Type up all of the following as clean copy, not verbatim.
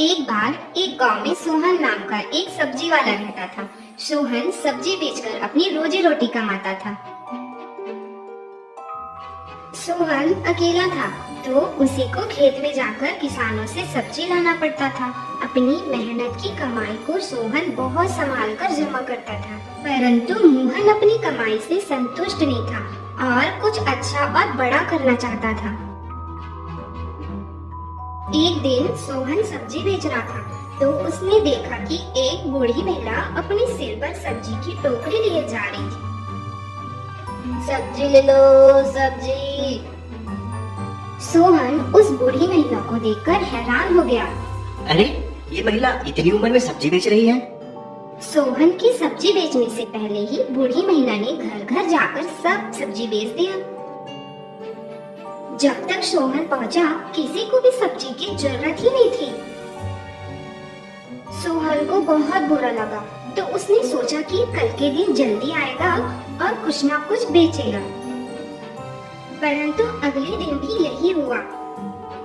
एक बार एक गांव में सोहन नाम का एक सब्जी वाला रहता था। सोहन सब्जी बेचकर अपनी रोजी रोटी कमाता था। सोहन अकेला था तो उसी को खेत में जाकर किसानों से सब्जी लाना पड़ता था। अपनी मेहनत की कमाई को सोहन बहुत संभाल कर जमा करता था, परंतु मोहन अपनी कमाई से संतुष्ट नहीं था और कुछ अच्छा और बड़ा करना चाहता था। एक दिन सोहन सब्जी बेच रहा था तो उसने देखा कि एक बूढ़ी महिला अपने सिर पर सब्जी की टोकरी लिए जा रही थी। सब्जी ले लो, सब्जी। सोहन उस बूढ़ी महिला को देखकर हैरान हो गया। अरे, ये महिला इतनी उम्र में सब्जी बेच रही है। सोहन की सब्जी बेचने से पहले ही बूढ़ी महिला ने घर घर जाकर सब सब्जी बेच दिया। जब तक सोहन पहुंचा, किसी को भी सब्जी की जरूरत ही नहीं थी। सोहन को बहुत बुरा लगा तो उसने सोचा कि कल के दिन जल्दी आएगा और कुछ ना कुछ बेचेगा। परंतु अगले दिन भी यही हुआ।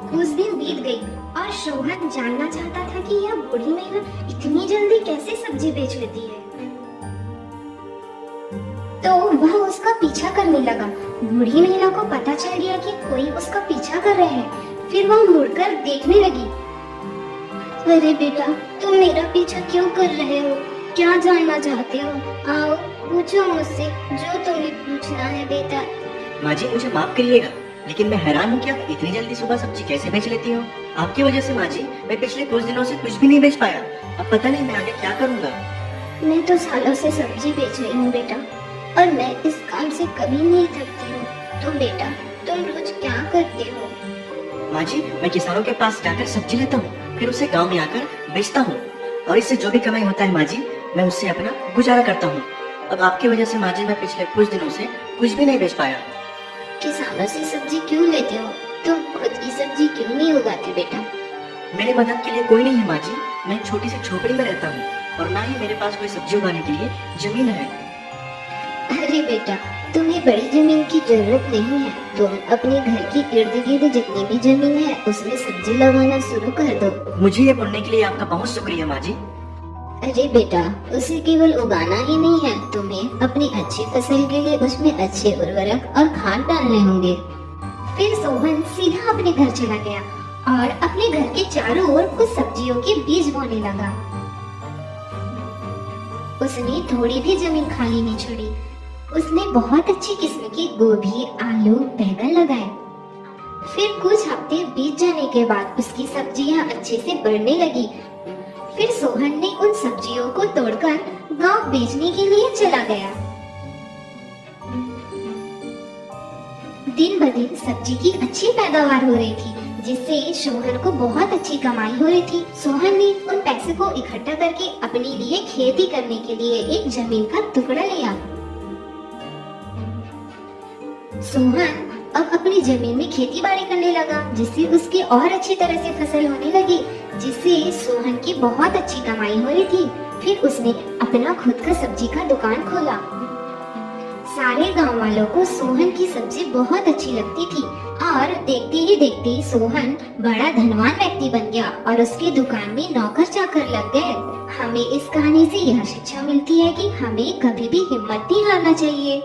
कुछ दिन बीत गई और सोहन जानना चाहता था कि यह बूढ़ी महिला इतनी जल्दी कैसे सब्जी बेच लेती है। तो वह उसका पीछा करने लगा। बूढ़ी महिला को पता चल गया कि कोई उसका पीछा कर रहा है। फिर वह मुड़कर देखने लगी। अरे बेटा, तुम मेरा पीछा क्यों कर रहे हो? क्या जानना चाहते हो? आओ, पूछो मुझसे जो तुम्हें पूछना है बेटा। माँ जी, मुझे माफ करिएगा, लेकिन मैं हैरान हूँ कि आप इतनी जल्दी सुबह सब्जी कैसे बेच लेती हो। आपकी वजह से माँ जी, मैं पिछले कुछ दिनों से कुछ भी नहीं बेच पाया। अब पता नहीं मैं आगे क्या करूँगा। मैं तो सालों से सब्जी बेच रही हूँ बेटा, और मैं इस काम से कभी नहीं थकती हूँ। तो बेटा, तुम रोज क्या करते हो? माँ जी, मैं किसानों के पास जाकर सब्जी लेता हूँ, फिर उसे गांव में आकर बेचता हूँ, और इससे जो भी कमाई होता है माँ जी, मैं उससे अपना गुजारा करता हूँ। अब आपकी वजह से माँ जी, मैं पिछले कुछ दिनों से कुछ भी नहीं बेच पाया। किसानों से सब्जी क्यों लेते हो? तुम खुद की सब्जी क्यों नहीं उगाते बेटा? मेरी मदद के लिए कोई नहीं है माँ जी। मैं छोटी सी झोपड़ी में रहता हूँ और ना ही मेरे पास कोई सब्जी उगाने के लिए जमीन है। अरे बेटा, तुम्हें बड़ी जमीन की जरूरत नहीं है। तुम अपने घर की इर्द गिर्द जितनी भी जमीन है उसमें सब्जी लगाना शुरू कर दो। मुझे ये बोलने के लिए आपका बहुत शुक्रिया माँ जी। अरे बेटा, उसे केवल उगाना ही नहीं है, तुम्हें अपनी अच्छी फसल के लिए उसमें अच्छे उर्वरक और खाद डालने होंगे। फिर सोहन सीधा अपने घर चला गया और अपने घर के चारों ओर कुछ सब्जियों के बीज बोने लगा। उसने थोड़ी भी जमीन खाली नहीं छोड़ी। उसने बहुत अच्छी किस्म की गोभी, आलू, बैंगन लगाए। फिर कुछ हफ्ते बीत जाने के बाद उसकी सब्जियां अच्छे से बढ़ने लगी। फिर सोहन ने उन सब्जियों को तोड़कर गांव बेचने के लिए चला गया। दिन ब दिन सब्जी की अच्छी पैदावार हो रही थी, जिससे सोहन को बहुत अच्छी कमाई हो रही थी। सोहन ने उन पैसे को इकट्ठा करके अपने लिए खेती करने के लिए एक जमीन का टुकड़ा लिया। सोहन अब अपनी जमीन में खेती बाड़ी करने लगा, जिससे उसकी और अच्छी तरह से फसल होने लगी, जिससे सोहन की बहुत अच्छी कमाई हो रही थी। फिर उसने अपना खुद का सब्जी का दुकान खोला। सारे गांव वालों को सोहन की सब्जी बहुत अच्छी लगती थी और देखते ही देखते सोहन बड़ा धनवान व्यक्ति बन गया और उसकी दुकान में नौकर चाकर लग गए। हमें इस कहानी से यह शिक्षा मिलती है कि हमें कभी भी हिम्मत नहीं हारना चाहिए।